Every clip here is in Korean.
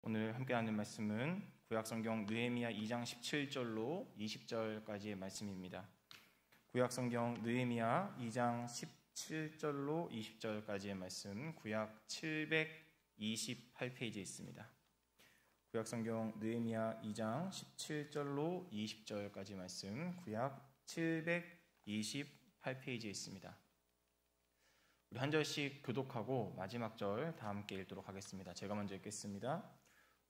오늘 함께 하는 말씀은 구약성경 느헤미야 2장 17절로 20절까지의 말씀입니다. 구약성경 느헤미야 2장 17절로 20절까지의 말씀, 구약 728페이지에 있습니다. 구약성경 느헤미야 2장 17절로 20절까지 말씀, 구약 728페이지에 있습니다. 우리 한 절씩 교독하고 마지막 절 다 함께 읽도록 하겠습니다. 제가 먼저 읽겠습니다.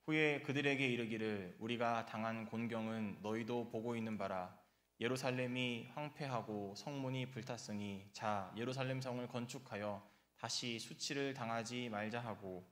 후에 그들에게 이르기를 우리가 당한 곤경은 너희도 보고 있는 바라. 예루살렘이 황폐하고 성문이 불탔으니 자 예루살렘 성을 건축하여 다시 수치를 당하지 말자 하고,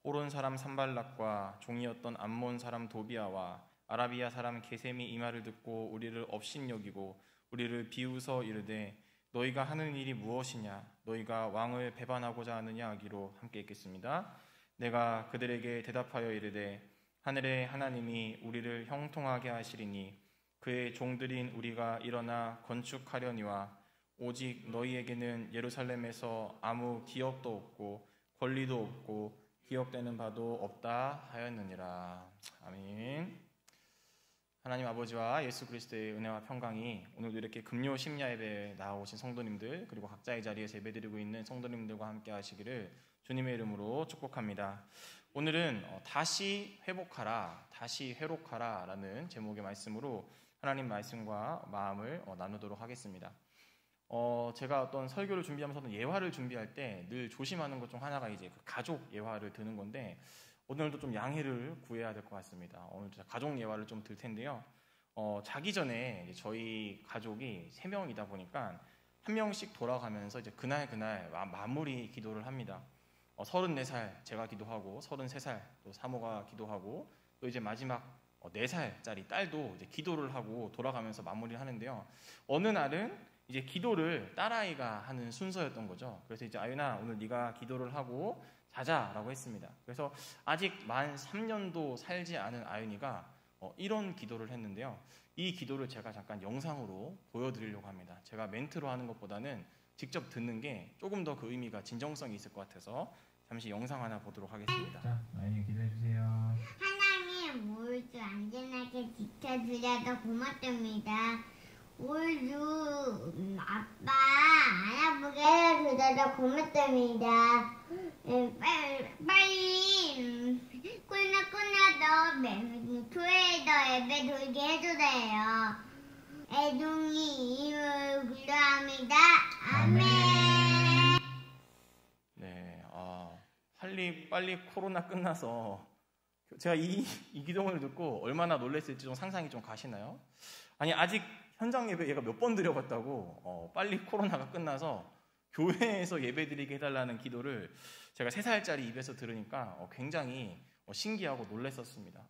호론 사람 산발락과 종이었던 암몬 사람 도비아와 아라비아 사람 게셈이 이 말을 듣고 우리를 업신여기고 우리를 비웃어 이르되 너희가 하는 일이 무엇이냐, 너희가 왕을 배반하고자 하느냐 하기로 함께 읽겠습니다. 내가 그들에게 대답하여 이르되 하늘의 하나님이 우리를 형통하게 하시리니 그의 종들인 우리가 일어나 건축하려니와 오직 너희에게는 예루살렘에서 아무 기업도 없고 권리도 없고 기억되는 바도 없다 하였느니라. 아멘. 하나님 아버지와 예수 그리스도의 은혜와 평강이 오늘도 이렇게 금요 심야 예배에 나오신 성도님들, 그리고 각자의 자리에서 예배드리고 있는 성도님들과 함께 하시기를 주님의 이름으로 축복합니다. 오늘은 다시 회복하라, 다시 회복하라 라는 제목의 말씀으로 하나님 말씀과 마음을 나누도록 하겠습니다. 제가 어떤 설교를 준비하면서도 예화를 준비할 때 늘 조심하는 것 중 하나가 이제 그 가족 예화를 드는 건데, 오늘도 좀 양해를 구해야 될 것 같습니다. 오늘 가족 예화를 좀 들 텐데요. 자기 전에 저희 가족이 3명이다 보니까 한 명씩 돌아가면서 이제 그날 마무리 기도를 합니다. 34살 제가 기도하고, 33살 또 사모가 기도하고, 또 이제 마지막 4살짜리 딸도 이제 기도를 하고 돌아가면서 마무리를 하는데요. 어느 날은 이제 기도를 딸아이가 하는 순서였던 거죠. 그래서 이제 아윤아 오늘 네가 기도를 하고 자자라고 했습니다. 그래서 아직 만 3년도 살지 않은 아윤이가 이런 기도를 했는데요. 이 기도를 제가 잠깐 영상으로 보여드리려고 합니다. 제가 멘트로 하는 것보다는 직접 듣는 게 조금 더 그 의미가 진정성이 있을 것 같아서 잠시 영상 하나 보도록 하겠습니다. 자, 아윤이 기도해주세요. 하나님 모두 안전하게 지켜드려서 고맙습니다. 올주 아빠 알아보게 해주셔서 고맙습니다. 빨리 코로나 끝나서 교회에서 예배 돌게 해주세요. 애둥이 이름을 기도합니다. 아멘. 네, 빨리 코로나 끝나서 제가 이 기도문을 듣고 얼마나 놀랐을지 좀 상상이 좀 가시나요? 아니 아직 현장 예배 얘가 몇 번 드려봤다고 빨리 코로나가 끝나서 교회에서 예배드리게 해달라는 기도를 제가 3살짜리 입에서 들으니까 굉장히 신기하고 놀랐었습니다.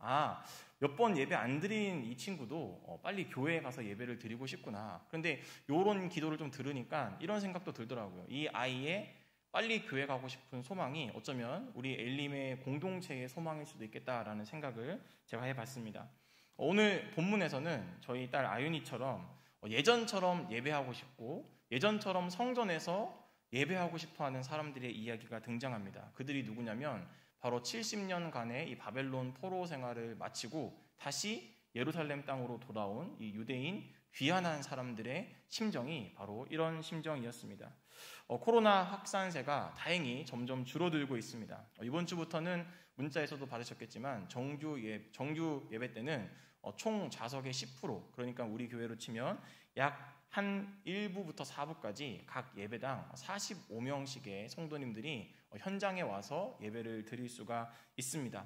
몇 번 예배 안 드린 이 친구도 빨리 교회에 가서 예배를 드리고 싶구나. 그런데 이런 기도를 좀 들으니까 이런 생각도 들더라고요. 이 아이의 빨리 교회 가고 싶은 소망이 어쩌면 우리 엘림의 공동체의 소망일 수도 있겠다라는 생각을 제가 해봤습니다. 오늘 본문에서는 저희 딸 아윤이처럼 예전처럼 예배하고 싶고 예전처럼 성전에서 예배하고 싶어하는 사람들의 이야기가 등장합니다. 그들이 누구냐면 바로 70년간의 이 바벨론 포로 생활을 마치고 다시 예루살렘 땅으로 돌아온 이 유대인 귀환한 사람들의 심정이 바로 이런 심정이었습니다. 코로나 확산세가 다행히 점점 줄어들고 있습니다. 이번 주부터는 문자에서도 받으셨겠지만 정규 예배 때는 총 좌석의 10%, 그러니까 우리 교회로 치면 약 한 1부부터 4부까지 각 예배당 45명씩의 성도님들이 현장에 와서 예배를 드릴 수가 있습니다.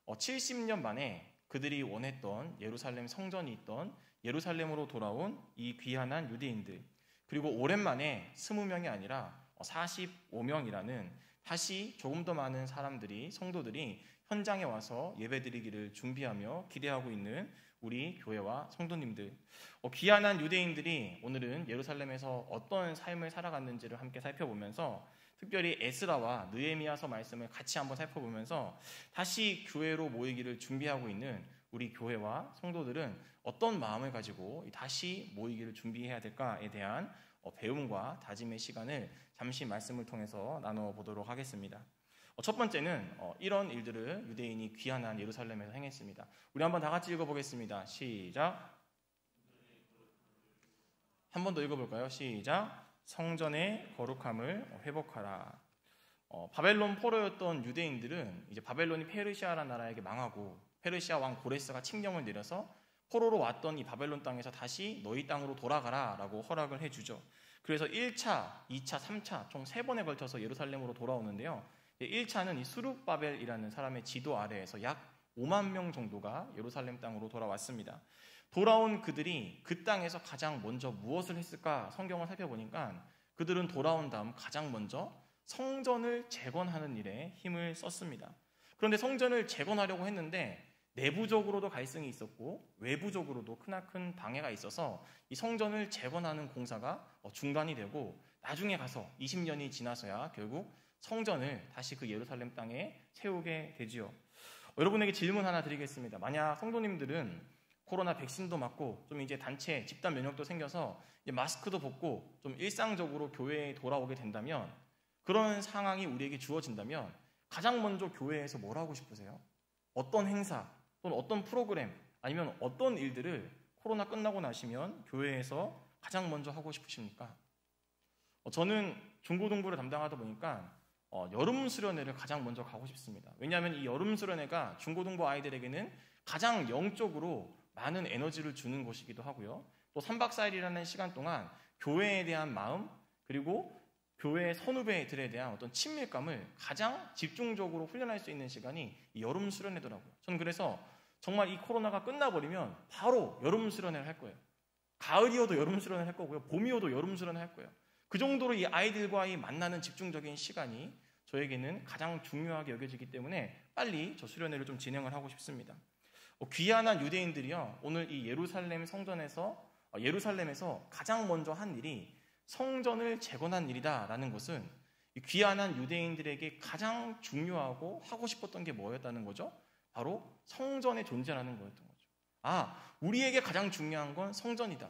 70년 만에 그들이 원했던 예루살렘 성전이 있던 예루살렘으로 돌아온 이 귀환한 유대인들, 그리고 오랜만에 20명이 아니라 45명이라는 다시 조금 더 많은 사람들이, 성도들이 현장에 와서 예배드리기를 준비하며 기대하고 있는 우리 교회와 성도님들, 귀환한 유대인들이 오늘은 예루살렘에서 어떤 삶을 살아갔는지를 함께 살펴보면서, 특별히 에스라와 느헤미야서 말씀을 같이 한번 살펴보면서 다시 교회로 모이기를 준비하고 있는 우리 교회와 성도들은 어떤 마음을 가지고 다시 모이기를 준비해야 될까에 대한 배움과 다짐의 시간을 잠시 말씀을 통해서 나눠보도록 하겠습니다. 첫 번째는 이런 일들을 유대인이 귀환한 예루살렘에서 행했습니다. 우리 한번 다 같이 읽어보겠습니다. 시작. 한 번 더 읽어볼까요? 시작. 성전의 거룩함을 회복하라. 바벨론 포로였던 유대인들은 이제 바벨론이 페르시아라는 나라에게 망하고 페르시아 왕 고레스가 칙령을 내려서 포로로 왔던 이 바벨론 땅에서 다시 너희 땅으로 돌아가라 라고 허락을 해주죠. 그래서 1차, 2차, 3차 총 3번에 걸쳐서 예루살렘으로 돌아오는데요. 1차는 이 수룹바벨이라는 사람의 지도 아래에서 약 5만 명 정도가 예루살렘 땅으로 돌아왔습니다. 돌아온 그들이 그 땅에서 가장 먼저 무엇을 했을까 성경을 살펴보니까 그들은 돌아온 다음 가장 먼저 성전을 재건하는 일에 힘을 썼습니다. 그런데 성전을 재건하려고 했는데 내부적으로도 갈등이 있었고 외부적으로도 크나큰 방해가 있어서 이 성전을 재건하는 공사가 중단이 되고 나중에 가서 20년이 지나서야 결국 성전을 다시 그 예루살렘 땅에 세우게 되지요. 여러분에게 질문 하나 드리겠습니다. 만약 성도님들은 코로나 백신도 맞고 좀 이제 단체 집단 면역도 생겨서 이제 마스크도 벗고 좀 일상적으로 교회에 돌아오게 된다면 그런 상황이 우리에게 주어진다면 가장 먼저 교회에서 뭘 하고 싶으세요? 어떤 행사 또는 어떤 프로그램 아니면 어떤 일들을 코로나 끝나고 나시면 교회에서 가장 먼저 하고 싶으십니까? 저는 중고등부를 담당하다 보니까 여름 수련회를 가장 먼저 가고 싶습니다. 왜냐하면 이 여름 수련회가 중고등부 아이들에게는 가장 영적으로 많은 에너지를 주는 곳이기도 하고요. 또 3박 4일이라는 시간 동안 교회에 대한 마음 그리고 교회 선후배들에 대한 어떤 친밀감을 가장 집중적으로 훈련할 수 있는 시간이 이 여름 수련회더라고요. 저는 그래서 정말 이 코로나가 끝나버리면 바로 여름 수련회를 할 거예요. 가을이어도 여름 수련회를 할 거고요. 봄이어도 여름 수련회를 할 거예요. 그 정도로 이 아이들과의 만나는 집중적인 시간이 저에게는 가장 중요하게 여겨지기 때문에 빨리 저 수련회를 좀 진행을 하고 싶습니다. 귀환한 유대인들이요. 오늘 이 예루살렘에서 가장 먼저 한 일이 성전을 재건한 일이다라는 것은 귀환한 유대인들에게 가장 중요하고 하고 싶었던 게 뭐였다는 거죠? 바로 성전의 존재라는 거였던 거죠. 우리에게 가장 중요한 건 성전이다.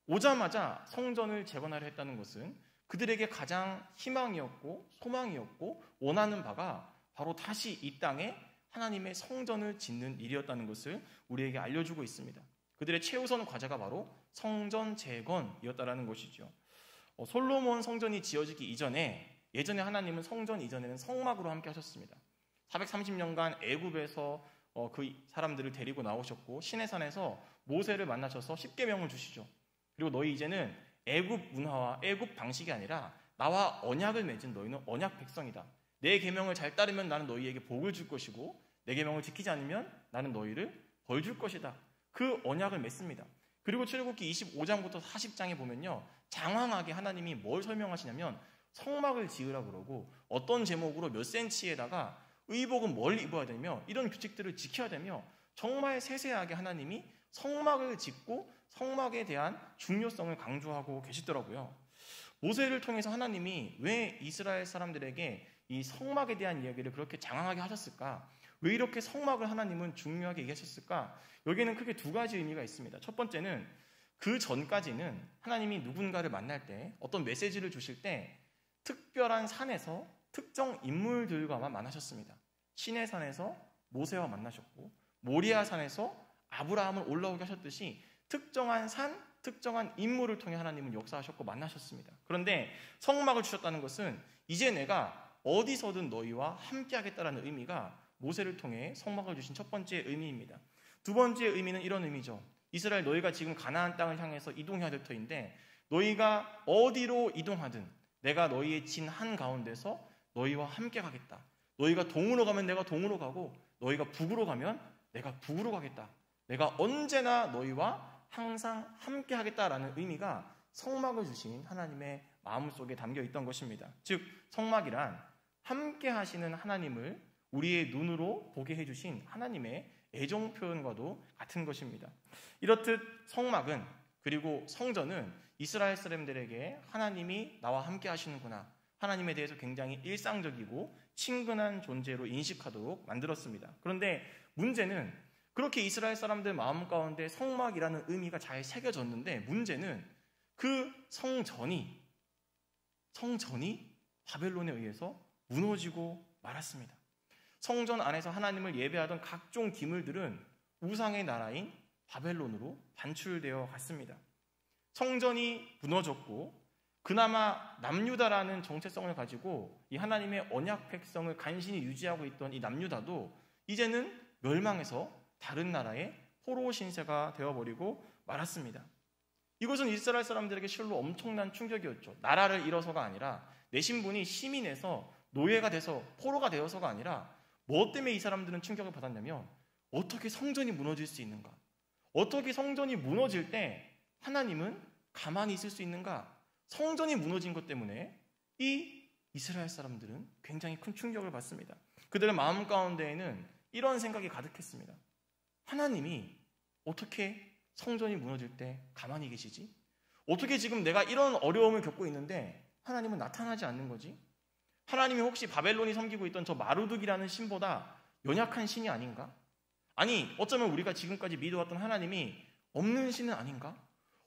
오자마자 성전을 재건하려 했다는 것은 그들에게 가장 희망이었고 소망이었고 원하는 바가 바로 다시 이 땅에 하나님의 성전을 짓는 일이었다는 것을 우리에게 알려주고 있습니다. 그들의 최우선 과제가 바로 성전 재건이었다는 것이죠. 솔로몬 성전이 지어지기 이전에 예전에 하나님은 성전 이전에는 성막으로 함께 하셨습니다. 430년간 애굽에서 그 사람들을 데리고 나오셨고 시내산에서 모세를 만나셔서 십계명을 주시죠. 그리고 너희 이제는 애굽 문화와 애굽 방식이 아니라 나와 언약을 맺은 너희는 언약 백성이다. 내 계명을 잘 따르면 나는 너희에게 복을 줄 것이고 내 계명을 지키지 않으면 나는 너희를 벌 줄 것이다. 그 언약을 맺습니다. 그리고 출애굽기 25장부터 40장에 보면요. 장황하게 하나님이 뭘 설명하시냐면 성막을 지으라 그러고 어떤 제목으로 몇 센치에다가 의복은 뭘 입어야 되며 이런 규칙들을 지켜야 되며 정말 세세하게 하나님이 성막을 짓고 성막에 대한 중요성을 강조하고 계시더라고요. 모세를 통해서 하나님이 왜 이스라엘 사람들에게 이 성막에 대한 이야기를 그렇게 장황하게 하셨을까? 왜 이렇게 성막을 하나님은 중요하게 얘기하셨을까? 여기에는 크게 두 가지 의미가 있습니다. 첫 번째는 그 전까지는 하나님이 누군가를 만날 때 어떤 메시지를 주실 때 특별한 산에서 특정 인물들과만 만나셨습니다. 시내산에서 모세와 만나셨고 모리아 산에서 아브라함을 올라오게 하셨듯이 특정한 산, 특정한 인물을 통해 하나님은 역사하셨고 만나셨습니다. 그런데 성막을 주셨다는 것은 이제 내가 어디서든 너희와 함께하겠다라는 의미가 모세를 통해 성막을 주신 첫 번째 의미입니다. 두 번째 의미는 이런 의미죠. 이스라엘 너희가 지금 가나안 땅을 향해서 이동해야 될 터인데 너희가 어디로 이동하든 내가 너희의 진 한가운데서 너희와 함께 가겠다. 너희가 동으로 가면 내가 동으로 가고 너희가 북으로 가면 내가 북으로 가겠다. 내가 언제나 너희와 항상 함께 하겠다라는 의미가 성막을 주신 하나님의 마음속에 담겨 있던 것입니다. 즉 성막이란 함께 하시는 하나님을 우리의 눈으로 보게 해주신 하나님의 애정 표현과도 같은 것입니다. 이렇듯 성막은 그리고 성전은 이스라엘 사람들에게 하나님이 나와 함께 하시는구나, 하나님에 대해서 굉장히 일상적이고 친근한 존재로 인식하도록 만들었습니다. 그런데 문제는 그렇게 이스라엘 사람들 마음 가운데 성막이라는 의미가 잘 새겨졌는데 문제는 그 성전이 바벨론에 의해서 무너지고 말았습니다. 성전 안에서 하나님을 예배하던 각종 기물들은 우상의 나라인 바벨론으로 반출되어 갔습니다. 성전이 무너졌고 그나마 남유다라는 정체성을 가지고 이 하나님의 언약 백성을 간신히 유지하고 있던 이 남유다도 이제는 멸망해서 다른 나라의 포로 신세가 되어버리고 말았습니다. 이것은 이스라엘 사람들에게 실로 엄청난 충격이었죠. 나라를 잃어서가 아니라 내 신분이 시민에서 노예가 돼서 포로가 되어서가 아니라 뭐 때문에 이 사람들은 충격을 받았냐면 어떻게 성전이 무너질 수 있는가? 어떻게 성전이 무너질 때 하나님은 가만히 있을 수 있는가? 성전이 무너진 것 때문에 이 이스라엘 사람들은 굉장히 큰 충격을 받습니다. 그들의 마음 가운데에는 이런 생각이 가득했습니다. 하나님이 어떻게 성전이 무너질 때 가만히 계시지? 어떻게 지금 내가 이런 어려움을 겪고 있는데 하나님은 나타나지 않는 거지? 하나님이 혹시 바벨론이 섬기고 있던 저 마루둑이라는 신보다 연약한 신이 아닌가? 아니 어쩌면 우리가 지금까지 믿어왔던 하나님이 없는 신은 아닌가?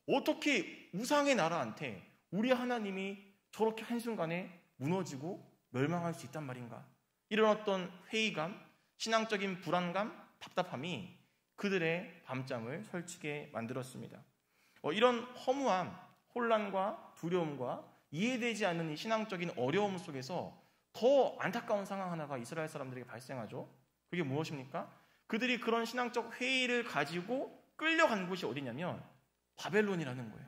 어떻게 우상의 나라한테 우리 하나님이 저렇게 한순간에 무너지고 멸망할 수 있단 말인가? 이런 어떤 회의감, 신앙적인 불안감, 답답함이 그들의 밤잠을 설치게 만들었습니다. 이런 허무함, 혼란과 두려움과 이해되지 않는 이 신앙적인 어려움 속에서 더 안타까운 상황 하나가 이스라엘 사람들에게 발생하죠. 그게 무엇입니까? 그들이 그런 신앙적 회의를 가지고 끌려간 곳이 어디냐면 바벨론이라는 거예요.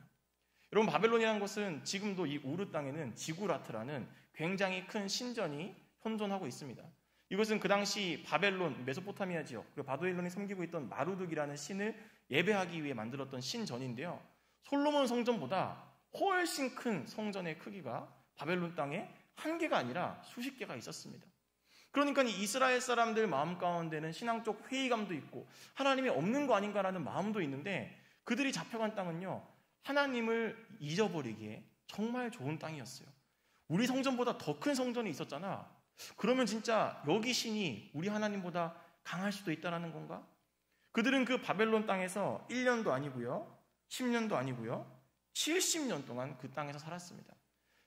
여러분, 바벨론이라는 것은 지금도 이 우르 땅에는 지구라트라는 굉장히 큰 신전이 현존하고 있습니다. 이것은 그 당시 바벨론, 메소포타미아 지역, 그리고 바벨론이 섬기고 있던 마루둑이라는 신을 예배하기 위해 만들었던 신전인데요. 솔로몬 성전보다 훨씬 큰 성전의 크기가 바벨론 땅에 한 개가 아니라 수십 개가 있었습니다. 그러니까 이 이스라엘 사람들 마음 가운데는 신앙적 회의감도 있고 하나님이 없는 거 아닌가라는 마음도 있는데 그들이 잡혀간 땅은요, 하나님을 잊어버리기에 정말 좋은 땅이었어요. 우리 성전보다 더 큰 성전이 있었잖아. 그러면 진짜 여기 신이 우리 하나님보다 강할 수도 있다는 건가? 그들은 그 바벨론 땅에서 1년도 아니고요, 10년도 아니고요, 70년 동안 그 땅에서 살았습니다.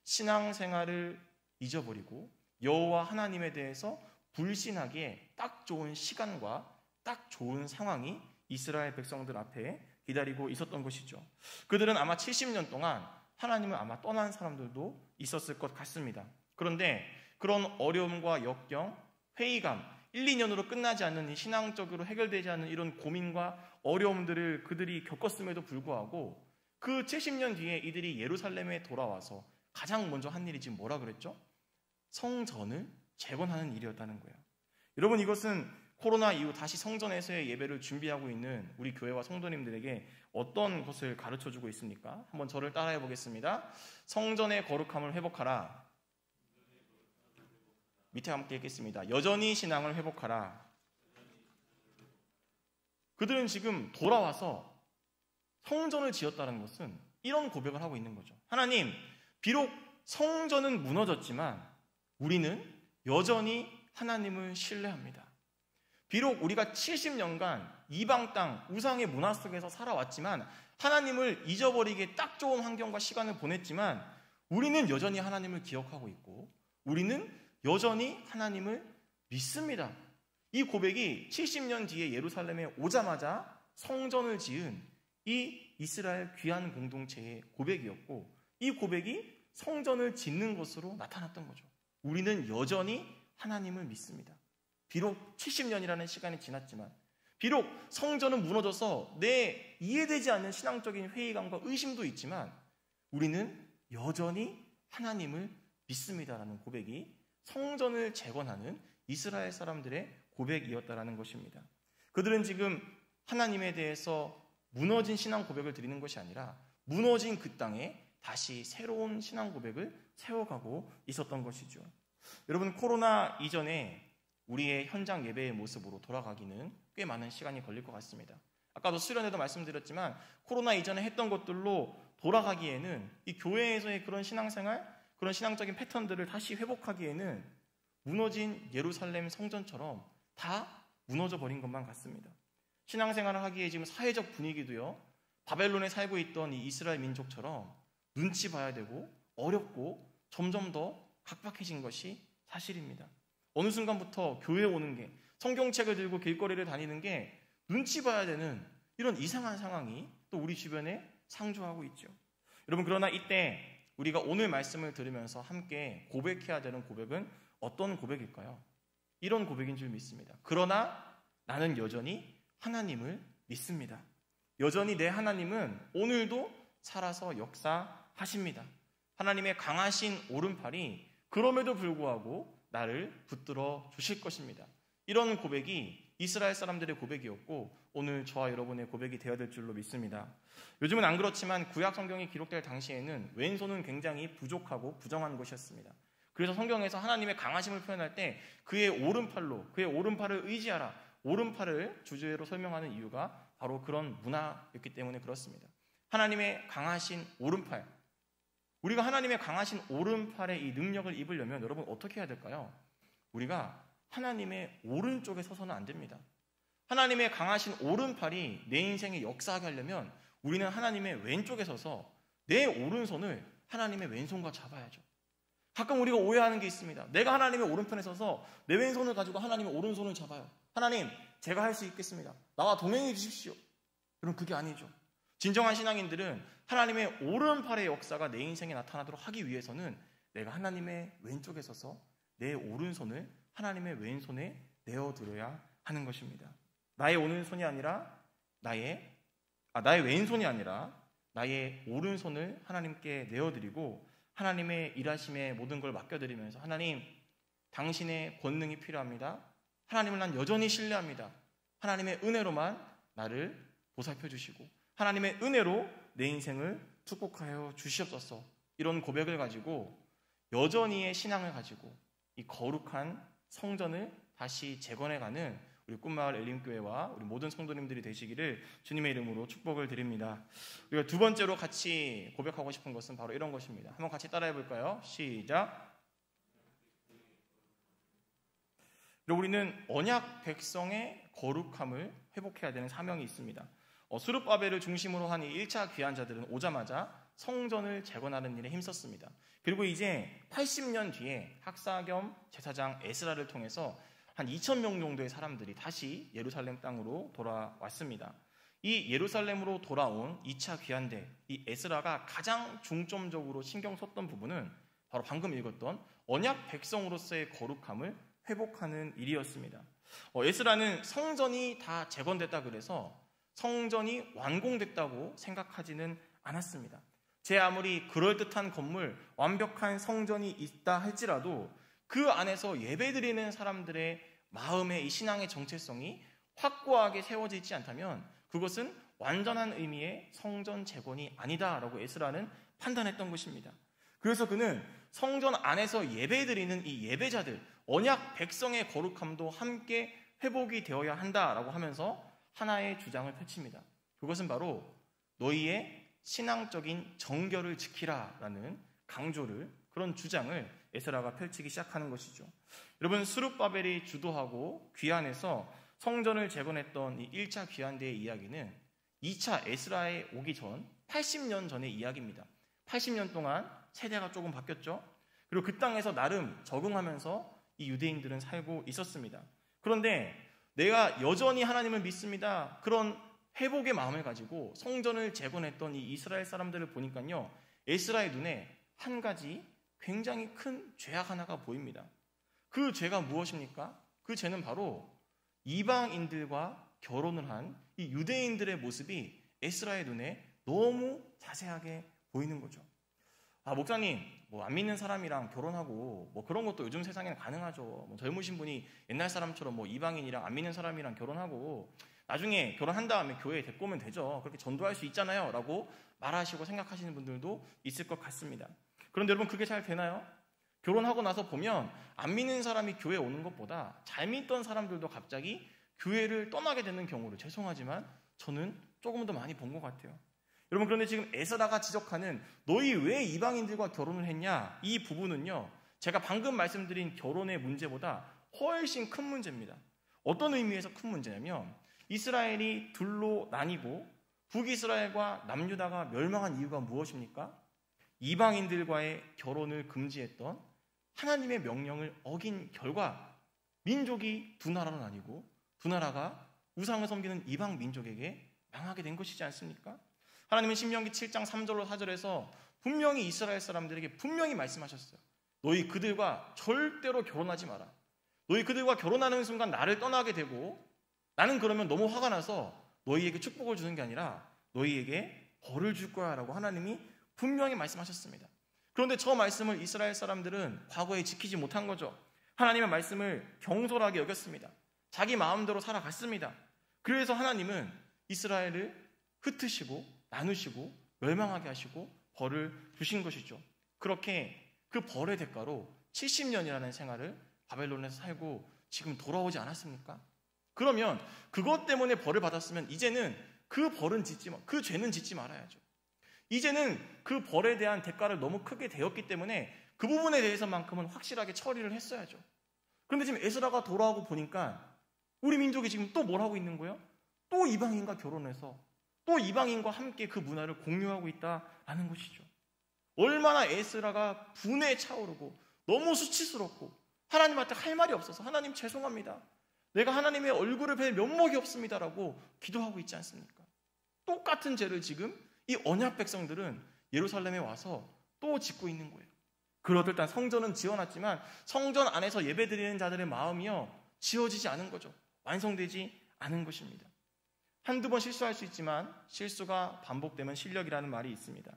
신앙생활을 잊어버리고 여호와 하나님에 대해서 불신하기에 딱 좋은 시간과 딱 좋은 상황이 이스라엘 백성들 앞에 기다리고 있었던 것이죠. 그들은 아마 70년 동안 하나님을 아마 떠난 사람들도 있었을 것 같습니다. 그런데 그런 어려움과 역경, 회의감, 1, 2년으로 끝나지 않는 이 신앙적으로 해결되지 않는 이런 고민과 어려움들을 그들이 겪었음에도 불구하고 그 70년 뒤에 이들이 예루살렘에 돌아와서 가장 먼저 한 일이 지금 뭐라 그랬죠? 성전을 재건하는 일이었다는 거예요. 여러분, 이것은 코로나 이후 다시 성전에서의 예배를 준비하고 있는 우리 교회와 성도님들에게 어떤 것을 가르쳐주고 있습니까? 한번 저를 따라해 보겠습니다. 성전의 거룩함을 회복하라. 밑에 함께 읽겠습니다. 여전히 신앙을 회복하라. 그들은 지금 돌아와서 성전을 지었다는 것은 이런 고백을 하고 있는 거죠. 하나님, 비록 성전은 무너졌지만 우리는 여전히 하나님을 신뢰합니다. 비록 우리가 70년간 이방 땅, 우상의 문화 속에서 살아왔지만 하나님을 잊어버리기에 딱 좋은 환경과 시간을 보냈지만 우리는 여전히 하나님을 기억하고 있고 우리는 여전히 하나님을 믿습니다. 이 고백이 70년 뒤에 예루살렘에 오자마자 성전을 지은 이 이스라엘 귀한 공동체의 고백이었고 이 고백이 성전을 짓는 것으로 나타났던 거죠. 우리는 여전히 하나님을 믿습니다. 비록 70년이라는 시간이 지났지만 비록 성전은 무너져서 내 이해되지 않는 신앙적인 회의감과 의심도 있지만 우리는 여전히 하나님을 믿습니다라는 고백이 성전을 재건하는 이스라엘 사람들의 고백이었다라는 것입니다. 그들은 지금 하나님에 대해서 무너진 신앙 고백을 드리는 것이 아니라 무너진 그 땅에 다시 새로운 신앙 고백을 세워가고 있었던 것이죠. 여러분, 코로나 이전에 우리의 현장 예배의 모습으로 돌아가기는 꽤 많은 시간이 걸릴 것 같습니다. 아까도 수련회도 말씀드렸지만 코로나 이전에 했던 것들로 돌아가기에는 이 교회에서의 그런 신앙생활, 그런 신앙적인 패턴들을 다시 회복하기에는 무너진 예루살렘 성전처럼 다 무너져 버린 것만 같습니다. 신앙생활을 하기에 지금 사회적 분위기도요, 바벨론에 살고 있던 이 이스라엘 민족처럼 눈치 봐야 되고 어렵고 점점 더 각박해진 것이 사실입니다. 어느 순간부터 교회에 오는 게, 성경책을 들고 길거리를 다니는 게 눈치 봐야 되는 이런 이상한 상황이 또 우리 주변에 상주하고 있죠. 여러분, 그러나 이때 우리가 오늘 말씀을 들으면서 함께 고백해야 되는 고백은 어떤 고백일까요? 이런 고백인 줄 믿습니다. 그러나 나는 여전히 하나님을 믿습니다. 여전히 내 하나님은 오늘도 살아서 역사하십니다. 하나님의 강하신 오른팔이 그럼에도 불구하고 나를 붙들어 주실 것입니다. 이런 고백이 이스라엘 사람들의 고백이었고 오늘 저와 여러분의 고백이 되어야 될 줄로 믿습니다. 요즘은 안 그렇지만 구약 성경이 기록될 당시에는 왼손은 굉장히 부족하고 부정한 것이었습니다. 그래서 성경에서 하나님의 강하심을 표현할 때 그의 오른팔을 의지하라, 오른팔을 주제로 설명하는 이유가 바로 그런 문화였기 때문에 그렇습니다. 하나님의 강하신 오른팔, 우리가 하나님의 강하신 오른팔의 이 능력을 입으려면 여러분 어떻게 해야 될까요? 우리가 하나님의 오른쪽에 서서는 안 됩니다. 하나님의 강하신 오른팔이 내 인생에 역사하게 하려면 우리는 하나님의 왼쪽에 서서 내 오른손을 하나님의 왼손과 잡아야죠. 가끔 우리가 오해하는 게 있습니다. 내가 하나님의 오른편에 서서 내 왼손을 가지고 하나님의 오른손을 잡아요. 하나님, 제가 할 수 있겠습니다. 나와 동행해 주십시오. 여러분, 그게 아니죠. 진정한 신앙인들은 하나님의 오른팔의 역사가 내 인생에 나타나도록 하기 위해서는 내가 하나님의 왼쪽에 서서 내 오른손을 하나님의 왼손에 내어드려야 하는 것입니다. 나의 오른손이 아니라 나의 왼손이 아니라 나의 오른손을 하나님께 내어드리고 하나님의 일하심에 모든 걸 맡겨드리면서 하나님, 당신의 권능이 필요합니다. 하나님을 난 여전히 신뢰합니다. 하나님의 은혜로만 나를 보살펴 주시고 하나님의 은혜로 내 인생을 축복하여 주시옵소서. 이런 고백을 가지고 여전히의 신앙을 가지고 이 거룩한 성전을 다시 재건해가는 우리 꿈마을 엘림교회와 우리 모든 성도님들이 되시기를 주님의 이름으로 축복을 드립니다. 우리가 두 번째로 같이 고백하고 싶은 것은 바로 이런 것입니다. 한번 같이 따라해 볼까요? 시작. 우리는 언약 백성의 거룩함을 회복해야 되는 사명이 있습니다. 스룹바벨을 중심으로 한 이 1차 귀환자들은 오자마자 성전을 재건하는 일에 힘썼습니다. 그리고 이제 80년 뒤에 학사 겸 제사장 에스라를 통해서 한 2,000명 정도의 사람들이 다시 예루살렘 땅으로 돌아왔습니다. 이 예루살렘으로 돌아온 2차 귀환대, 이 에스라가 가장 중점적으로 신경 썼던 부분은 바로 방금 읽었던 언약 백성으로서의 거룩함을 회복하는 일이었습니다. 에스라는 성전이 다 재건됐다 그래서 성전이 완공됐다고 생각하지는 않았습니다. 제 아무리 그럴듯한 건물, 완벽한 성전이 있다 할지라도 그 안에서 예배드리는 사람들의 마음의 이 신앙의 정체성이 확고하게 세워져 있지 않다면 그것은 완전한 의미의 성전 재건이 아니다라고 에스라는 판단했던 것입니다. 그래서 그는 성전 안에서 예배드리는 이 예배자들, 언약 백성의 거룩함도 함께 회복이 되어야 한다라고 하면서 하나의 주장을 펼칩니다. 그것은 바로 너희의 신앙적인 정결을 지키라라는 강조를, 그런 주장을 에스라가 펼치기 시작하는 것이죠. 여러분, 스룹바벨이 주도하고 귀환해서 성전을 재건했던 이 1차 귀환대의 이야기는 2차 에스라에 오기 전 80년 전의 이야기입니다. 80년 동안 세대가 조금 바뀌었죠. 그리고 그 땅에서 나름 적응하면서 이 유대인들은 살고 있었습니다. 그런데 내가 여전히 하나님을 믿습니다. 그런 회복의 마음을 가지고 성전을 재건했던 이 이스라엘 사람들을 보니까요, 에스라의 눈에 한 가지 굉장히 큰 죄악 하나가 보입니다. 그 죄가 무엇입니까? 그 죄는 바로 이방인들과 결혼을 한 이 유대인들의 모습이 에스라의 눈에 너무 자세하게 보이는 거죠. 목사님, 안 믿는 사람이랑 결혼하고 그런 것도 요즘 세상에는 가능하죠. 젊으신 분이 옛날 사람처럼 이방인이랑 안 믿는 사람이랑 결혼하고 나중에 결혼한 다음에 교회에 데리고 오면 되죠. 그렇게 전도할 수 있잖아요. 라고 말하시고 생각하시는 분들도 있을 것 같습니다. 그런데 여러분, 그게 잘 되나요? 결혼하고 나서 보면 안 믿는 사람이 교회에 오는 것보다 잘 믿던 사람들도 갑자기 교회를 떠나게 되는 경우를, 죄송하지만 저는 조금 더 많이 본 것 같아요. 여러분, 그런데 지금 에스라가 지적하는 너희 왜 이방인들과 결혼을 했냐, 이 부분은요, 제가 방금 말씀드린 결혼의 문제보다 훨씬 큰 문제입니다. 어떤 의미에서 큰 문제냐면 이스라엘이 둘로 나뉘고 북이스라엘과 남유다가 멸망한 이유가 무엇입니까? 이방인들과의 결혼을 금지했던 하나님의 명령을 어긴 결과 민족이 두 나라로 나뉘고 두 나라가 우상을 섬기는 이방 민족에게 망하게 된 것이지 않습니까? 하나님은 신명기 7장 3절로 4절에서 분명히 이스라엘 사람들에게 분명히 말씀하셨어요. 너희 그들과 절대로 결혼하지 마라. 너희 그들과 결혼하는 순간 나를 떠나게 되고 나는 그러면 너무 화가 나서 너희에게 축복을 주는 게 아니라 너희에게 벌을 줄 거야 라고 하나님이 분명히 말씀하셨습니다. 그런데 저 말씀을 이스라엘 사람들은 과거에 지키지 못한 거죠. 하나님의 말씀을 경솔하게 여겼습니다. 자기 마음대로 살아갔습니다. 그래서 하나님은 이스라엘을 흩으시고 나누시고 멸망하게 하시고 벌을 주신 것이죠. 그렇게 그 벌의 대가로 70년이라는 생활을 바벨론에서 살고 지금 돌아오지 않았습니까? 그러면 그것 때문에 벌을 받았으면 이제는 그 죄는 짓지 말아야죠. 이제는 그 벌에 대한 대가를 너무 크게 대었기 때문에 그 부분에 대해서만큼은 확실하게 처리를 했어야죠. 그런데 지금 에스라가 돌아오고 보니까 우리 민족이 지금 또 뭘 하고 있는 거예요? 또 이방인과 결혼해서 또 이방인과 함께 그 문화를 공유하고 있다라는 것이죠. 얼마나 에스라가 분에 차오르고 너무 수치스럽고 하나님한테 할 말이 없어서 하나님 죄송합니다. 내가 하나님의 얼굴을 뵐 면목이 없습니다라고 기도하고 있지 않습니까? 똑같은 죄를 지금 이 언약 백성들은 예루살렘에 와서 또 짓고 있는 거예요. 그렇듯 성전은 지어놨지만 성전 안에서 예배드리는 자들의 마음이요 지어지지 않은 거죠. 완성되지 않은 것입니다. 한두 번 실수할 수 있지만 실수가 반복되면 실력이라는 말이 있습니다.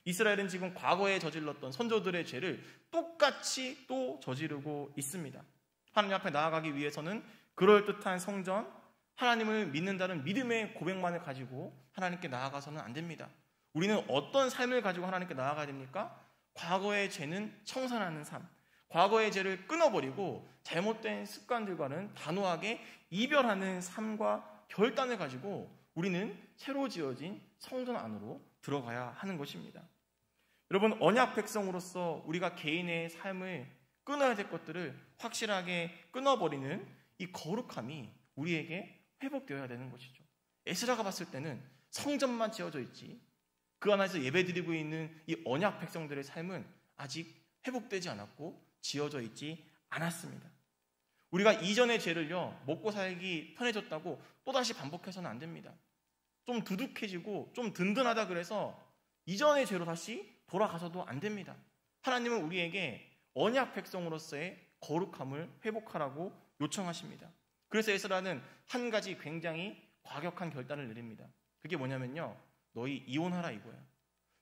이스라엘은 지금 과거에 저질렀던 선조들의 죄를 똑같이 또 저지르고 있습니다. 하나님 앞에 나아가기 위해서는 그럴듯한 성전, 하나님을 믿는다는 믿음의 고백만을 가지고 하나님께 나아가서는 안 됩니다. 우리는 어떤 삶을 가지고 하나님께 나아가야 됩니까? 과거의 죄는 청산하는 삶, 과거의 죄를 끊어버리고 잘못된 습관들과는 단호하게 이별하는 삶과 결단을 가지고 우리는 새로 지어진 성전 안으로 들어가야 하는 것입니다. 여러분, 언약 백성으로서 우리가 개인의 삶을 끊어야 될 것들을 확실하게 끊어버리는 이 거룩함이 우리에게 회복되어야 되는 것이죠. 에스라가 봤을 때는 성전만 지어져 있지 그 안에서 예배드리고 있는 이 언약 백성들의 삶은 아직 회복되지 않았고 지어져 있지 않았습니다. 우리가 이전의 죄를요 먹고 살기 편해졌다고 또다시 반복해서는 안 됩니다. 좀 두둑해지고 좀 든든하다 그래서 이전의 죄로 다시 돌아가서도 안 됩니다. 하나님은 우리에게 언약 백성으로서의 거룩함을 회복하라고 요청하십니다. 그래서 에스라는 한 가지 굉장히 과격한 결단을 내립니다. 그게 뭐냐면요, 너희 이혼하라 이거예요.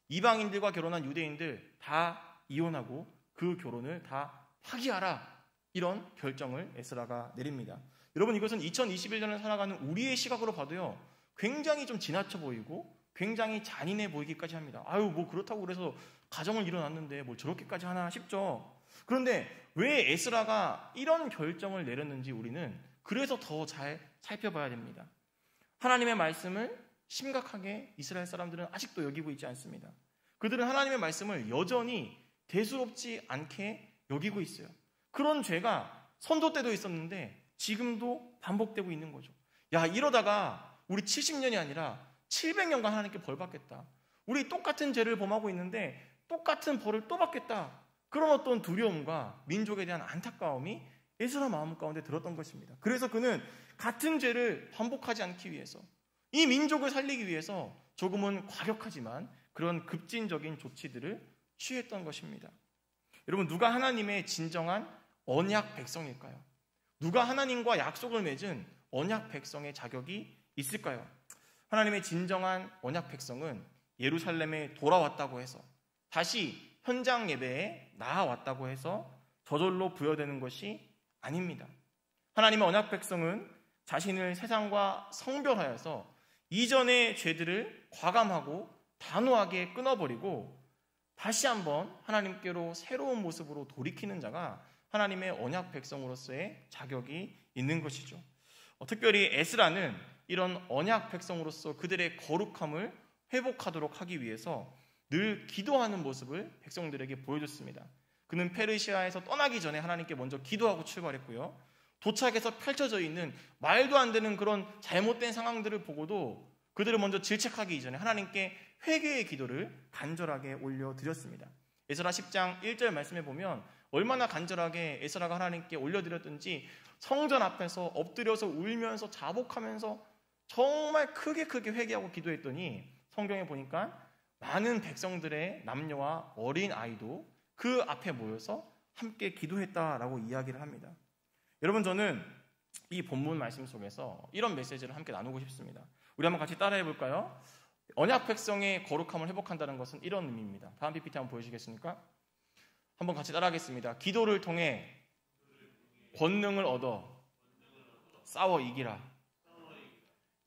이방인들과 결혼한 유대인들 다 이혼하고 그 결혼을 다 파기하라, 이런 결정을 에스라가 내립니다. 여러분, 이것은 2021년을 살아가는 우리의 시각으로 봐도요 굉장히 좀 지나쳐 보이고 굉장히 잔인해 보이기까지 합니다. 아유, 뭐 그렇다고 그래서 가정을 이뤄놨는데 뭐 저렇게까지 하나 싶죠. 그런데 왜 에스라가 이런 결정을 내렸는지 우리는 그래서 더 잘 살펴봐야 됩니다. 하나님의 말씀을 심각하게 이스라엘 사람들은 아직도 여기고 있지 않습니다. 그들은 하나님의 말씀을 여전히 대수롭지 않게 여기고 있어요. 그런 죄가 선조 때도 있었는데 지금도 반복되고 있는 거죠. 야, 이러다가 우리 70년이 아니라 700년간 하나님께 벌 받겠다. 우리 똑같은 죄를 범하고 있는데 똑같은 벌을 또 받겠다. 그런 어떤 두려움과 민족에 대한 안타까움이 에스라 마음 가운데 들었던 것입니다. 그래서 그는 같은 죄를 반복하지 않기 위해서, 이 민족을 살리기 위해서 조금은 과격하지만 그런 급진적인 조치들을 취했던 것입니다. 여러분, 누가 하나님의 진정한 언약 백성일까요? 누가 하나님과 약속을 맺은 언약 백성의 자격이 있을까요? 하나님의 진정한 언약 백성은 예루살렘에 돌아왔다고 해서, 다시 현장 예배에 나아왔다고 해서 저절로 부여되는 것이 아닙니다. 하나님의 언약 백성은 자신을 세상과 성별하여서 이전의 죄들을 과감하고 단호하게 끊어버리고 다시 한번 하나님께로 새로운 모습으로 돌이키는 자가 하나님의 언약 백성으로서의 자격이 있는 것이죠. 특별히 에스라는 이런 언약 백성으로서 그들의 거룩함을 회복하도록 하기 위해서 늘 기도하는 모습을 백성들에게 보여줬습니다. 그는 페르시아에서 떠나기 전에 하나님께 먼저 기도하고 출발했고요. 도착해서 펼쳐져 있는 말도 안 되는 그런 잘못된 상황들을 보고도 그들을 먼저 질책하기 이전에 하나님께 회개의 기도를 간절하게 올려드렸습니다. 에스라 10장 1절 말씀해 보면 얼마나 간절하게 에스라가 하나님께 올려드렸든지 성전 앞에서 엎드려서 울면서 자복하면서 정말 크게 회개하고 기도했더니 성경에 보니까 많은 백성들의 남녀와 어린 아이도 그 앞에 모여서 함께 기도했다라고 이야기를 합니다. 여러분, 저는 이 본문 말씀 속에서 이런 메시지를 함께 나누고 싶습니다. 우리 한번 같이 따라해 볼까요? 언약 백성의 거룩함을 회복한다는 것은 이런 의미입니다. 다음 PPT 한번 보여주시겠습니까? 한번 같이 따라하겠습니다. 기도를 통해 권능을 얻어 싸워 이기라.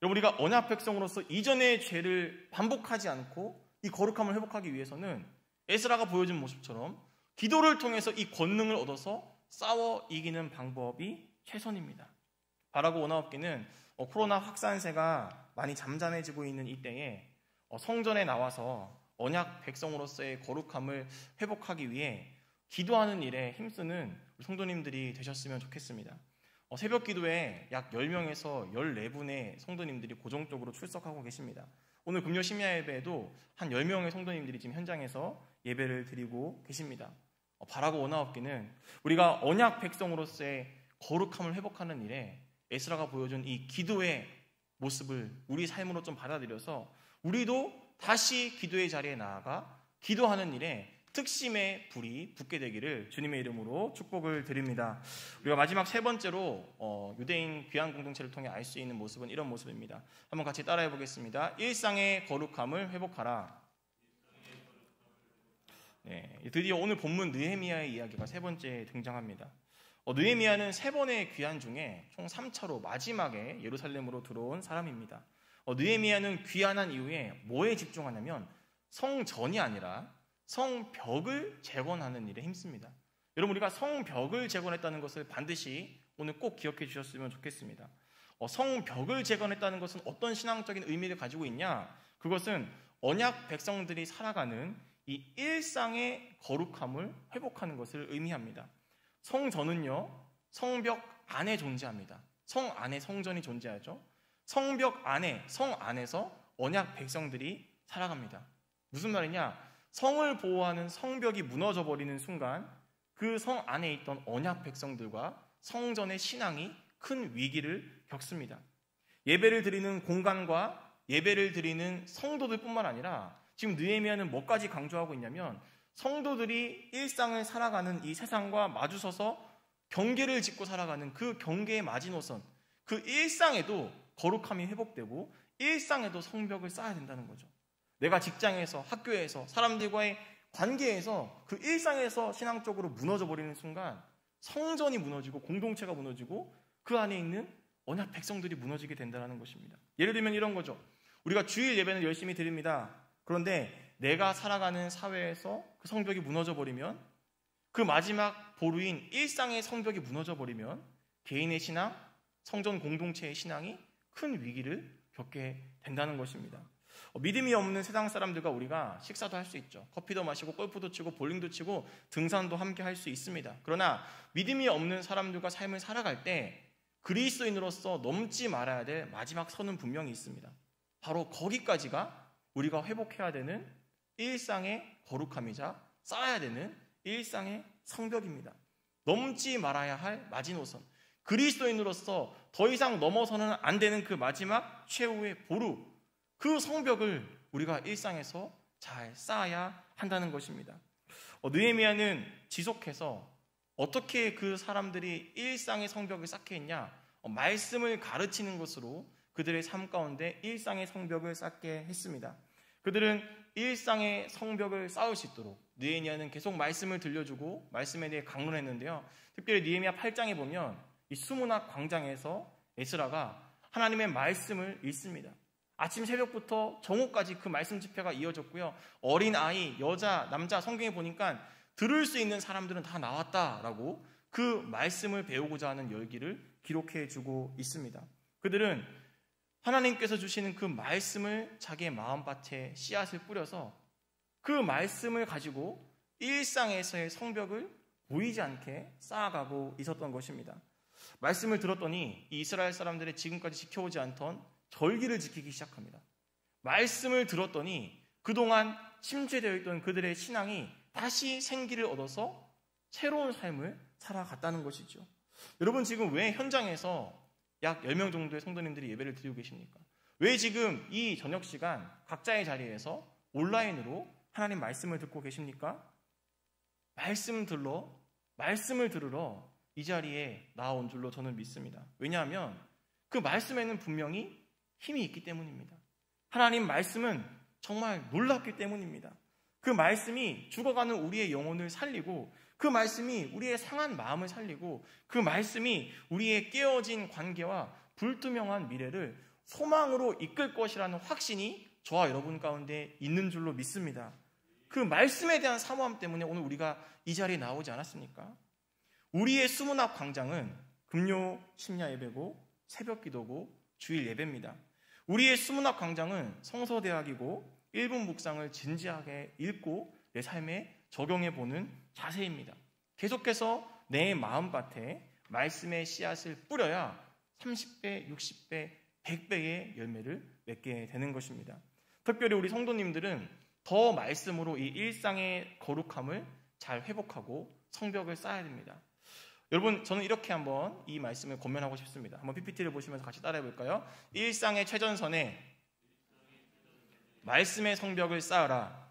여러분, 우리가 언약 백성으로서 이전의 죄를 반복하지 않고 이 거룩함을 회복하기 위해서는 에스라가 보여준 모습처럼 기도를 통해서 이 권능을 얻어서 싸워 이기는 방법이 최선입니다. 바라고 원하옵기는 코로나 확산세가 많이 잠잠해지고 있는 이때에 성전에 나와서 언약 백성으로서의 거룩함을 회복하기 위해 기도하는 일에 힘쓰는 성도님들이 되셨으면 좋겠습니다. 새벽 기도에 약 10명에서 14분의 성도님들이 고정적으로 출석하고 계십니다. 오늘 금요 심야 예배에도 한 10명의 성도님들이 지금 현장에서 예배를 드리고 계십니다. 바라고 원하옵기는 우리가 언약 백성으로서의 거룩함을 회복하는 일에 에스라가 보여준 이 기도의 모습을 우리 삶으로 좀 받아들여서 우리도 다시 기도의 자리에 나아가 기도하는 일에 특심의 불이 붙게 되기를 주님의 이름으로 축복을 드립니다. 우리가 마지막 세 번째로 유대인 귀한 공동체를 통해 알 수 있는 모습은 이런 모습입니다. 한번 같이 따라해 보겠습니다. 일상의 거룩함을 회복하라. 네, 드디어 오늘 본문 느헤미야의 이야기가 세 번째 등장합니다. 느헤미야는 세 번의 귀환 중에 총 3차로 마지막에 예루살렘으로 들어온 사람입니다. 느헤미야는 귀환한 이후에 뭐에 집중하냐면 성전이 아니라 성벽을 재건하는 일에 힘씁니다. 여러분, 우리가 성벽을 재건했다는 것을 반드시 오늘 꼭 기억해 주셨으면 좋겠습니다. 성벽을 재건했다는 것은 어떤 신앙적인 의미를 가지고 있냐? 그것은 언약 백성들이 살아가는 이 일상의 거룩함을 회복하는 것을 의미합니다. 성전은요, 성벽 안에 존재합니다. 성 안에 성전이 존재하죠. 성벽 안에, 성 안에서 언약 백성들이 살아갑니다. 무슨 말이냐? 성을 보호하는 성벽이 무너져 버리는 순간 그 성 안에 있던 언약 백성들과 성전의 신앙이 큰 위기를 겪습니다. 예배를 드리는 공간과 예배를 드리는 성도들뿐만 아니라 지금 느헤미야는 뭐까지 강조하고 있냐면 성도들이 일상을 살아가는 이 세상과 마주서서 경계를 짓고 살아가는 그 경계의 마지노선, 그 일상에도 거룩함이 회복되고 일상에도 성벽을 쌓아야 된다는 거죠. 내가 직장에서, 학교에서, 사람들과의 관계에서 그 일상에서 신앙적으로 무너져버리는 순간 성전이 무너지고 공동체가 무너지고 그 안에 있는 언약 백성들이 무너지게 된다는 것입니다. 예를 들면 이런 거죠. 우리가 주일 예배는 열심히 드립니다. 그런데 내가 살아가는 사회에서 그 성벽이 무너져버리면, 그 마지막 보루인 일상의 성벽이 무너져버리면 개인의 신앙, 성전 공동체의 신앙이 큰 위기를 겪게 된다는 것입니다. 믿음이 없는 세상 사람들과 우리가 식사도 할 수 있죠. 커피도 마시고 골프도 치고 볼링도 치고 등산도 함께 할 수 있습니다. 그러나 믿음이 없는 사람들과 삶을 살아갈 때 그리스도인으로서 넘지 말아야 될 마지막 선은 분명히 있습니다. 바로 거기까지가 우리가 회복해야 되는 일상의 거룩함이자 쌓아야 되는 일상의 성벽입니다. 넘지 말아야 할 마지노선, 그리스도인으로서 더 이상 넘어서는 안 되는 그 마지막 최후의 보루, 그 성벽을 우리가 일상에서 잘 쌓아야 한다는 것입니다. 느헤미야는 지속해서 어떻게 그 사람들이 일상의 성벽을 쌓게 했냐? 말씀을 가르치는 것으로 그들의 삶 가운데 일상의 성벽을 쌓게 했습니다. 그들은 일상의 성벽을 쌓을 수 있도록 느헤미야는 계속 말씀을 들려주고 말씀에 대해 강론했는데요. 특별히 느헤미야 8장에 보면 이 수문학 광장에서 에스라가 하나님의 말씀을 읽습니다. 아침 새벽부터 정오까지 그 말씀 집회가 이어졌고요. 어린 아이, 여자, 남자, 성경에 보니까 들을 수 있는 사람들은 다 나왔다라고 그 말씀을 배우고자 하는 열기를 기록해주고 있습니다. 그들은 하나님께서 주시는 그 말씀을 자기의 마음밭에 씨앗을 뿌려서 그 말씀을 가지고 일상에서의 성벽을 보이지 않게 쌓아가고 있었던 것입니다. 말씀을 들었더니 이 이스라엘 사람들의 지금까지 지켜오지 않던 절기를 지키기 시작합니다. 말씀을 들었더니 그동안 침체되어 있던 그들의 신앙이 다시 생기를 얻어서 새로운 삶을 살아갔다는 것이죠. 여러분, 지금 왜 현장에서 약 10명 정도의 성도님들이 예배를 드리고 계십니까? 왜 지금 이 저녁 시간 각자의 자리에서 온라인으로 하나님 말씀을 듣고 계십니까? 말씀을 들으러 이 자리에 나온 줄로 저는 믿습니다. 왜냐하면 그 말씀에는 분명히 힘이 있기 때문입니다. 하나님 말씀은 정말 놀랍기 때문입니다. 그 말씀이 죽어가는 우리의 영혼을 살리고, 그 말씀이 우리의 상한 마음을 살리고, 그 말씀이 우리의 깨어진 관계와 불투명한 미래를 소망으로 이끌 것이라는 확신이 저와 여러분 가운데 있는 줄로 믿습니다. 그 말씀에 대한 사모함 때문에 오늘 우리가 이 자리에 나오지 않았습니까? 우리의 수문학 광장은 금요 심야 예배고 새벽 기도고 주일 예배입니다. 우리의 수문학 광장은 성서대학이고 1분 묵상을 진지하게 읽고 내 삶에 적용해 보는 자세입니다. 계속해서 내 마음밭에 말씀의 씨앗을 뿌려야 30배, 60배, 100배의 열매를 맺게 되는 것입니다. 특별히 우리 성도님들은 더 말씀으로 이 일상의 거룩함을 잘 회복하고 성벽을 쌓아야 됩니다. 여러분, 저는 이렇게 한번 이 말씀을 권면하고 싶습니다. 한번 PPT를 보시면서 같이 따라해 볼까요? 일상의 최전선에 말씀의 성벽을 쌓아라.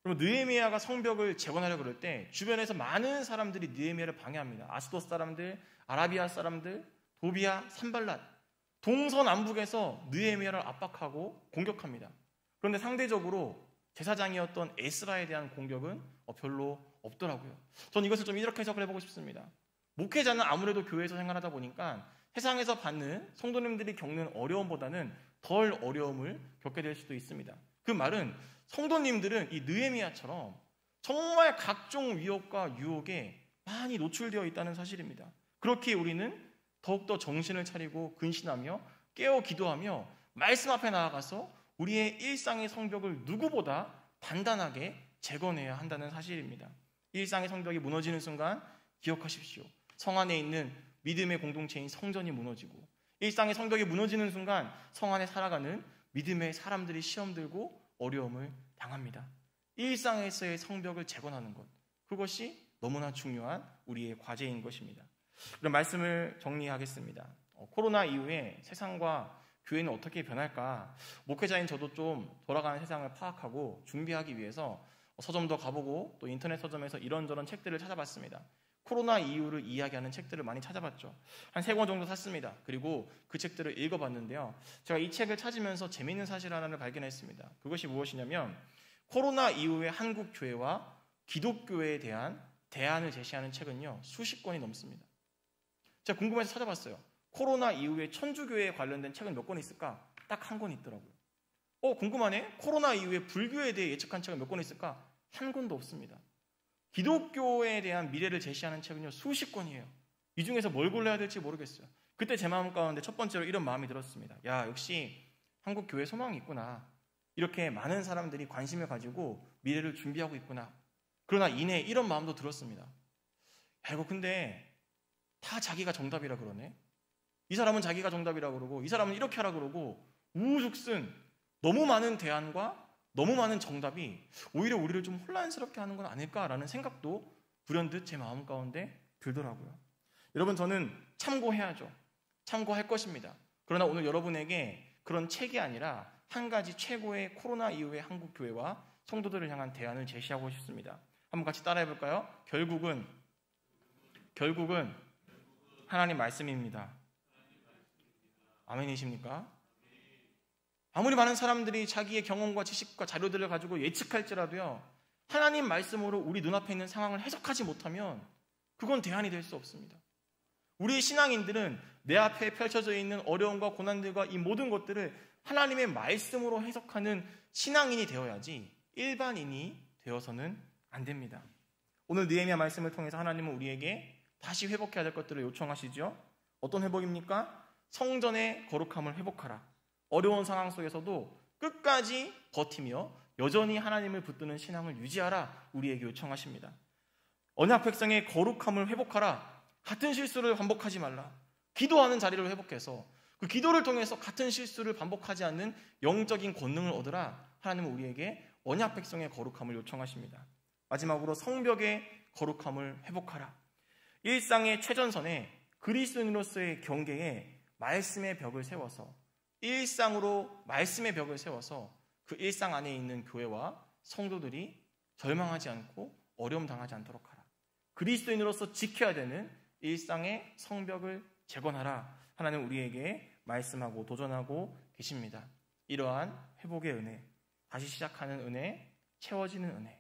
그럼 느헤미야가 성벽을 재건하려고 그럴 때 주변에서 많은 사람들이 느헤미야를 방해합니다. 아스돗 사람들, 아라비아 사람들, 도비아, 산발랏, 동서남북에서 느헤미야를 압박하고 공격합니다. 그런데 상대적으로 제사장이었던 에스라에 대한 공격은 별로 없더라고요. 저는 이것을 좀 이렇게 해석을 해보고 싶습니다. 목회자는 아무래도 교회에서 생활하다 보니까 세상에서 받는 성도님들이 겪는 어려움보다는 덜 어려움을 겪게 될 수도 있습니다. 그 말은 성도님들은 이 느헤미야처럼 정말 각종 위협과 유혹에 많이 노출되어 있다는 사실입니다. 그렇기에 우리는 더욱더 정신을 차리고 근신하며 깨어 기도하며 말씀 앞에 나아가서 우리의 일상의 성벽을 누구보다 단단하게 재건해야 한다는 사실입니다. 일상의 성벽이 무너지는 순간 기억하십시오. 성 안에 있는 믿음의 공동체인 성전이 무너지고, 일상의 성벽이 무너지는 순간 성 안에 살아가는 믿음의 사람들이 시험 들고 어려움을 당합니다. 일상에서의 성벽을 재건하는 것, 그것이 너무나 중요한 우리의 과제인 것입니다. 그럼 말씀을 정리하겠습니다. 코로나 이후에 세상과 교회는 어떻게 변할까? 목회자인 저도 좀 돌아가는 세상을 파악하고 준비하기 위해서 서점도 가보고 또 인터넷 서점에서 이런저런 책들을 찾아봤습니다. 코로나 이후를 이야기하는 책들을 많이 찾아봤죠. 한 3권 정도 샀습니다. 그리고 그 책들을 읽어봤는데요. 제가 이 책을 찾으면서 재미있는 사실 하나를 발견했습니다. 그것이 무엇이냐면 코로나 이후의 한국 교회와 기독교에 대한 대안을 제시하는 책은요, 수십 권이 넘습니다. 제가 궁금해서 찾아봤어요. 코로나 이후에 천주교회에 관련된 책은 몇 권 있을까? 딱 한 권 있더라고요. 궁금하네. 코로나 이후에 불교에 대해 예측한 책은 몇 권 있을까? 한 권도 없습니다. 기독교에 대한 미래를 제시하는 책은요, 수십 권이에요. 이 중에서 뭘 골라야 될지 모르겠어요. 그때 제 마음 가운데 첫 번째로 이런 마음이 들었습니다. 야, 역시 한국 교회 소망이 있구나. 이렇게 많은 사람들이 관심을 가지고 미래를 준비하고 있구나. 그러나 이내 이런 마음도 들었습니다. 야, 이거 근데 다 자기가 정답이라 그러네. 이 사람은 자기가 정답이라 그러고, 이 사람은 이렇게 하라 그러고, 우후죽순 너무 많은 대안과 너무 많은 정답이 오히려 우리를 좀 혼란스럽게 하는 건 아닐까라는 생각도 불현듯 제 마음 가운데 들더라고요. 여러분, 저는 참고해야죠. 참고할 것입니다. 그러나 오늘 여러분에게 그런 책이 아니라 한 가지 최고의 코로나 이후의 한국 교회와 성도들을 향한 대안을 제시하고 싶습니다. 한번 같이 따라해 볼까요? 결국은 하나님 말씀입니다. 아멘이십니까? 아무리 많은 사람들이 자기의 경험과 지식과 자료들을 가지고 예측할지라도요, 하나님 말씀으로 우리 눈앞에 있는 상황을 해석하지 못하면 그건 대안이 될 수 없습니다. 우리 신앙인들은 내 앞에 펼쳐져 있는 어려움과 고난들과 이 모든 것들을 하나님의 말씀으로 해석하는 신앙인이 되어야지 일반인이 되어서는 안 됩니다. 오늘 느헤미야 말씀을 통해서 하나님은 우리에게 다시 회복해야 될 것들을 요청하시죠. 어떤 회복입니까? 성전의 거룩함을 회복하라. 어려운 상황 속에서도 끝까지 버티며 여전히 하나님을 붙드는 신앙을 유지하라. 우리에게 요청하십니다. 언약 백성의 거룩함을 회복하라. 같은 실수를 반복하지 말라. 기도하는 자리를 회복해서 그 기도를 통해서 같은 실수를 반복하지 않는 영적인 권능을 얻으라. 하나님은 우리에게 언약 백성의 거룩함을 요청하십니다. 마지막으로 성벽의 거룩함을 회복하라. 일상의 최전선에 그리스도인으로서의 경계에 말씀의 벽을 세워서 일상으로 말씀의 벽을 세워서 그 일상 안에 있는 교회와 성도들이 절망하지 않고 어려움 당하지 않도록 하라. 그리스도인으로서 지켜야 되는 일상의 성벽을 재건하라. 하나님 우리에게 말씀하고 도전하고 계십니다. 이러한 회복의 은혜, 다시 시작하는 은혜, 채워지는 은혜,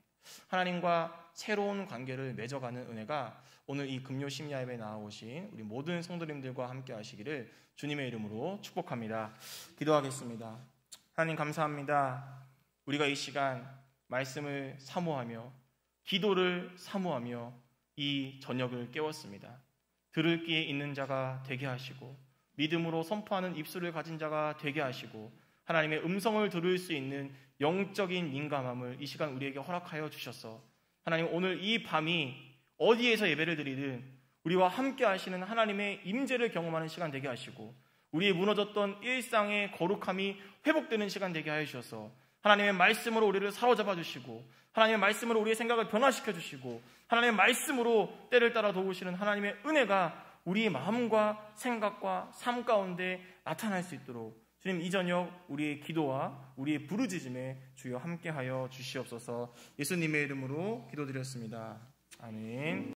하나님과 새로운 관계를 맺어가는 은혜가 오늘 이 금요 심야 예배에 나와오신 우리 모든 성도님들과 함께 하시기를 주님의 이름으로 축복합니다. 기도하겠습니다. 하나님 감사합니다. 우리가 이 시간 말씀을 사모하며 기도를 사모하며 이 저녁을 깨웠습니다. 들을 귀에 있는 자가 되게 하시고 믿음으로 선포하는 입술을 가진 자가 되게 하시고 하나님의 음성을 들을 수 있는 영적인 민감함을 이 시간 우리에게 허락하여 주셔서 하나님 오늘 이 밤이 어디에서 예배를 드리든 우리와 함께 하시는 하나님의 임재를 경험하는 시간 되게 하시고 우리의 무너졌던 일상의 거룩함이 회복되는 시간 되게 하여 주셔서 하나님의 말씀으로 우리를 사로잡아 주시고 하나님의 말씀으로 우리의 생각을 변화시켜 주시고 하나님의 말씀으로 때를 따라 도우시는 하나님의 은혜가 우리의 마음과 생각과 삶 가운데 나타날 수 있도록 주님 이 저녁 우리의 기도와 우리의 부르짖음에 주여 함께하여 주시옵소서. 예수님의 이름으로 기도드렸습니다. 아멘.